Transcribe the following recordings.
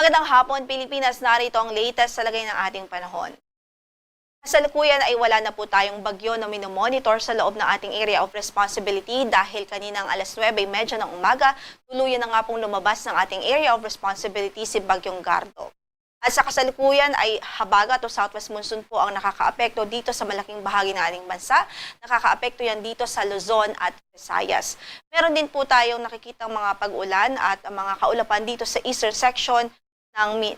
Magandang hapon, Pilipinas. Narito ang latest sa lagay ng ating panahon. Kasalukuyan ay wala na po tayong bagyo na minomonitor sa loob ng ating area of responsibility dahil kaninang alas 9:30 ng umaga, tuluyan na nga pong lumabas ng ating area of responsibility si Bagyong Gardo. At sa kasalukuyan ay habagat o southwest monsoon po ang nakakaapekto dito sa malaking bahagi ng ating bansa. Nakakaapekto yan dito sa Luzon at Visayas. Meron din po tayong nakikitang mga pag-ulan at mga kaulapan dito sa eastern section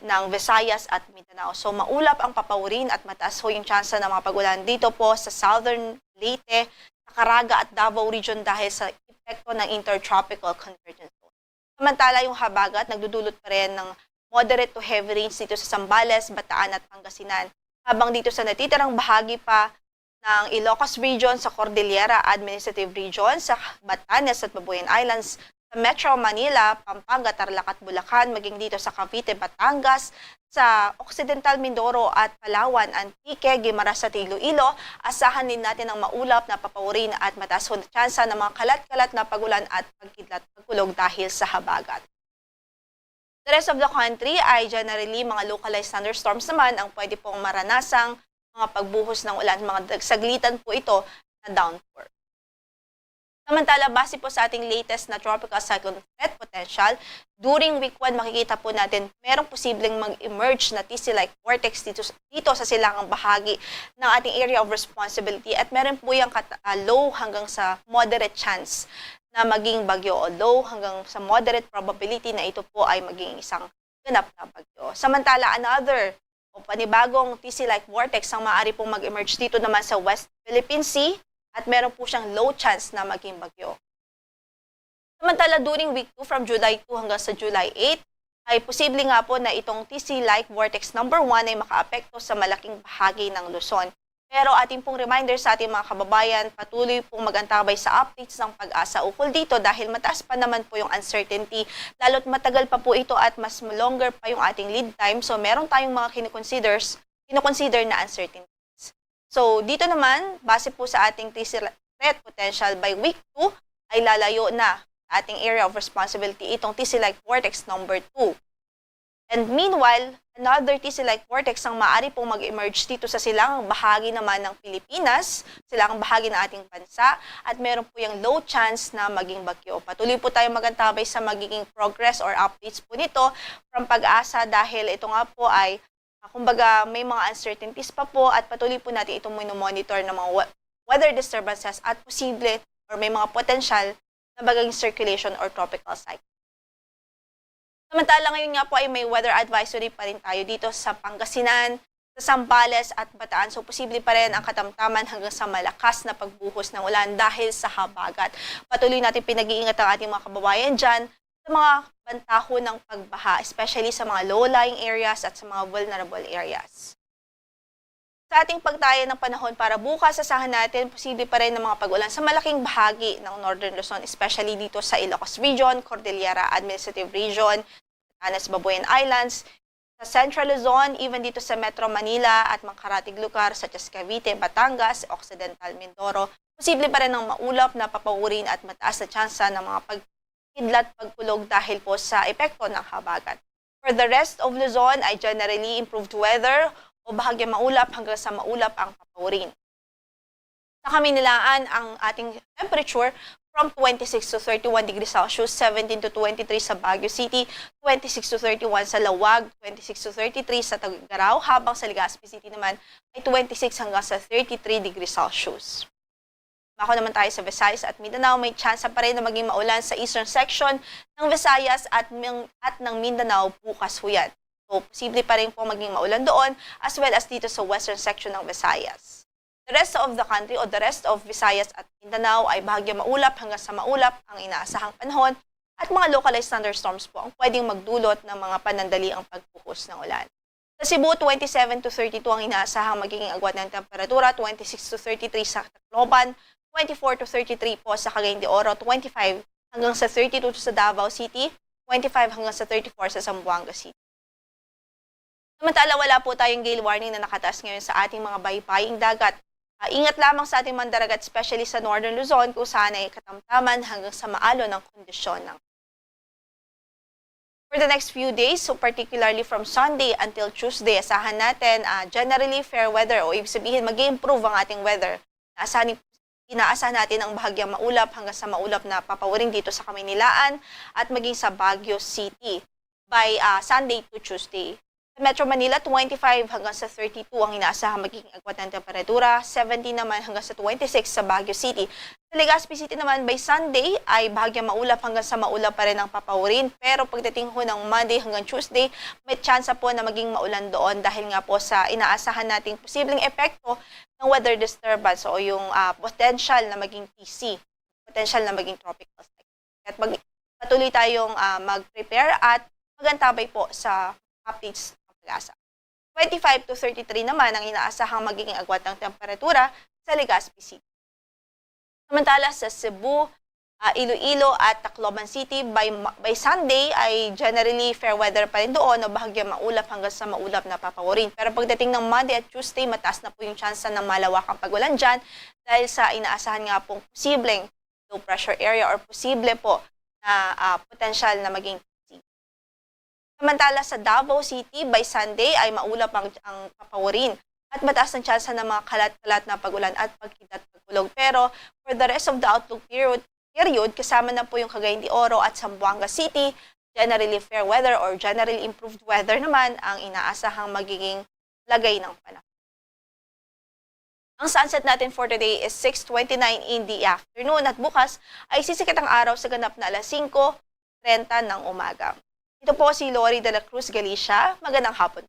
ng Visayas at Mindanao. So maulap ang papawurin at mataas ho yung tsansa ng mga pag-ulan dito po sa southern Leyte, Caraga at Davao region dahil sa epekto ng intertropical convergence zone. Samantala yung habagat nagdudulot pa rin ng moderate to heavy rains dito sa Zambales, Bataan at Pangasinan. Habang dito sa natitirang bahagi pa ng Ilocos Region, sa Cordillera Administrative Region, sa Batanes at Babuyan Islands, sa Metro Manila, Pampanga, Tarlac at Bulacan, maging dito sa Cavite, Batangas, sa Occidental Mindoro at Palawan, Antique, Guimaras at Iloilo, asahan din natin ang maulap na papawurin at mataas na tsansa ng mga kalat-kalat na pagulan at pagkidlat pagkulog dahil sa habagat. The rest of the country ay generally mga localized thunderstorms naman ang pwede pong maranasang mga pagbuhos ng ulan, mga saglitan po ito na downpour. Samantala, base po sa ating latest na tropical cyclone threat potential, during week 1 makikita po natin merong posibleng mag-emerge na TC-like vortex dito sa silangang bahagi ng ating area of responsibility at meron po yung low hanggang sa moderate chance na maging bagyo o low hanggang sa moderate probability na ito po ay maging isang ganap na bagyo. Samantala, another o panibagong TC-like vortex ang maaari pong mag-emerge dito naman sa West Philippine Sea at meron po siyang low chance na maging bagyo. Samantala, during week 2 from July 2 hanggang sa July 8, ay posible nga po na itong TC-like vortex number 1 ay makaapekto sa malaking bahagi ng Luzon. Pero ating pong reminder sa ating mga kababayan, patuloy pong mag-antabay sa updates ng Pag-asa ukol dito dahil mataas pa naman po yung uncertainty. Lalo't matagal pa po ito at mas longer pa yung ating lead time. So meron tayong mga kinoconsider na uncertainties. So dito naman, base po sa ating threat potential by week 2, ay lalayo na sa ating area of responsibility itong TC-like vortex number 2. And meanwhile, another TC-like vortex ang maaari pong mag-emerge dito sa silangang bahagi naman ng Pilipinas, silangang bahagi ng ating bansa, at meron po yung low chance na maging bagyo. Patuloy po tayo magantabay sa magiging progress or updates po nito from Pag-asa dahil ito nga po ay, kumbaga, may mga uncertainties pa po at patuloy po natin itong monitor ng mga weather disturbances at posible or may mga potential na bagong circulation or tropical cycle. Samantala ngayon nga po ay may weather advisory pa rin tayo dito sa Pangasinan, sa Zambales at Bataan. So posible pa rin ang katamtaman hanggang sa malakas na pagbuhos ng ulan dahil sa habagat. Patuloy natin pinag-iingat ang ating mga kababayan dyan sa mga bantaho ng pagbaha, especially sa mga low-lying areas at sa mga vulnerable areas. Sa ating pagtaya ng panahon para bukas, asahan natin posible pa rin ng mga pag-ulan sa malaking bahagi ng Northern Luzon, especially dito sa Ilocos Region, Cordillera Administrative Region, Batanes, Babuyan Islands, sa Central Luzon, even dito sa Metro Manila at mga karatig lugar such as Cavite, Batangas, Occidental Mindoro, posible pa rin ng maulap na papawurin at mataas na tsansa ng mga pagkidlat pagkulog dahil po sa epekto ng habagat. For the rest of Luzon ay generally improved weather o bahagya maulap hanggang sa maulap ang papawurin. Sa Kaminalaan, ang ating temperature from 26 to 31 degrees Celsius, 17 to 23 sa Baguio City, 26 to 31 sa Lawag, 26 to 33 sa Tagigaraw, habang sa Legazpi City naman ay 26 hanggang sa 33 degrees Celsius. Ako naman tayo sa Visayas at Mindanao, may chance pa rin na maging maulan sa eastern section ng Visayas at ng Mindanao bukas ho yan. So, posible pa rin po maging maulan doon as well as dito sa western section ng Visayas. The rest of the country o the rest of Visayas at Mindanao ay bahagya maulap hanggang sa maulap ang inaasahang panahon at mga localized thunderstorms po ang pwedeng magdulot ng mga panandaliang pagbuhos ng ulan. Sa Cebu, 27 to 32 ang inaasahang magiging agwat ng temperatura, 26 to 33 sa Tacloban, 24 to 33 po sa Cagayan de Oro, 25 hanggang sa 32 sa Davao City, 25 hanggang sa 34 sa Zamboanga City. Samantala, wala po tayong gale warning na nakataas ngayon sa ating mga baybaying dagat. Ingat lamang sa ating mandaragat, especially sa Northern Luzon, kung saan ay katamtaman hanggang sa maalo ng kondisyon ng For the next few days, so particularly from Sunday until Tuesday, asahan natin generally fair weather o ibig sabihin mag-improve ang ating weather. Inaasahan natin ang bahagyang maulap hanggang sa maulap na papawirin dito sa Kamaynilaan at maging sa Baguio City by Sunday to Tuesday. Sa Metro Manila, 25 hanggang sa 32 ang inaasahan magiging agwat ng temperatura, 17 naman hanggang sa 26 sa Baguio City. Sa Legazpi City naman, by Sunday ay bahagyang maulap hanggang sa maulap pa rin ang papawirin. Pero pagdating ho ng Monday hanggang Tuesday, may tsansa po na maging maulan doon dahil nga po sa inaasahan nating posibleng epekto ng weather disturbance o yung potential na maging TC, potential na maging tropical cyclone. At patuloy tayong mag-prepare at magantabay po sa updates ng pag-asa. 25 to 33 naman ang inaasahang magiging agwat ng temperatura sa Legazpi City. Samantala sa Cebu, Iloilo at Tacloban City, by Sunday ay generally fair weather pa rin doon o bahagyang maulap hanggang sa maulap na papawirin. Pero pagdating ng Monday at Tuesday, mataas na po yung tsansa ng malawakang pagulan dyan dahil sa inaasahan nga pong posibleng low pressure area or posible po na potential na maging samantala sa Davao City, by Sunday ay maulap ang papawirin at mataas ang tsansa ng mga kalat-kalat na pagulan at pagkidat-pagulog. Pero for the rest of the outlook period, kasama na po yung Cagayan de Oro at Zamboanga City, generally fair weather or generally improved weather naman ang inaasahang magiging lagay ng panahon. Ang sunset natin for today is 6:29 in the afternoon at bukas ay sisikat ang araw sa ganap na alas 5:30 ng umaga. Ito po si Lori de la Cruz Galicia. Magandang hapon.